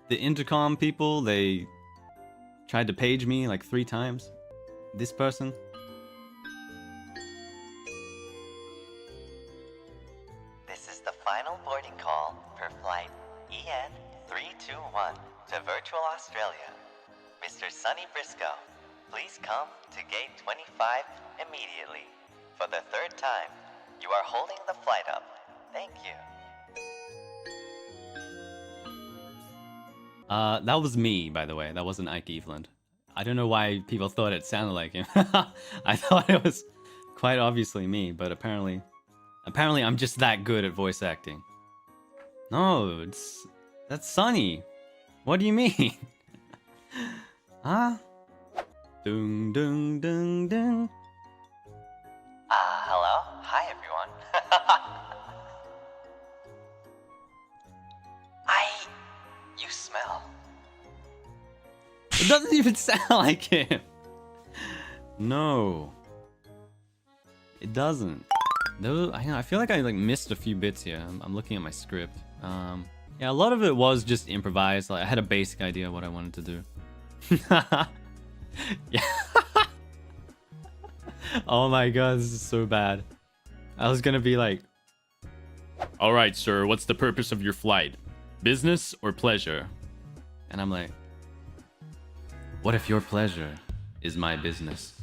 The intercom people, they tried to page me like 3 times. This person. This is the final boarding call for flight EN321 to Virtual Australia. Mr. Sonny Briscoe, please come to gate 25 immediately. For the 3rd time, you are holding the flight up. Thank you. That was me, by the way. That wasn't Ike Eveland. I don't know why people thought it sounded like him. I thought it was quite obviously me, but apparently I'm just that good at voice acting. No, that's Sonny. What do you mean? Huh? Dung dung dung dung. Hello? Hi, everyone. You smell. It doesn't even sound like him. No. It doesn't. I feel like I missed a few bits here. I'm looking at my script. Yeah, a lot of it was just improvised. Like, I had a basic idea of what I wanted to do. Yeah. Oh my god, this is so bad. I was gonna be like, "All right, sir, what's the purpose of your flight? Business or pleasure?" And I'm like, "What if your pleasure is my business?"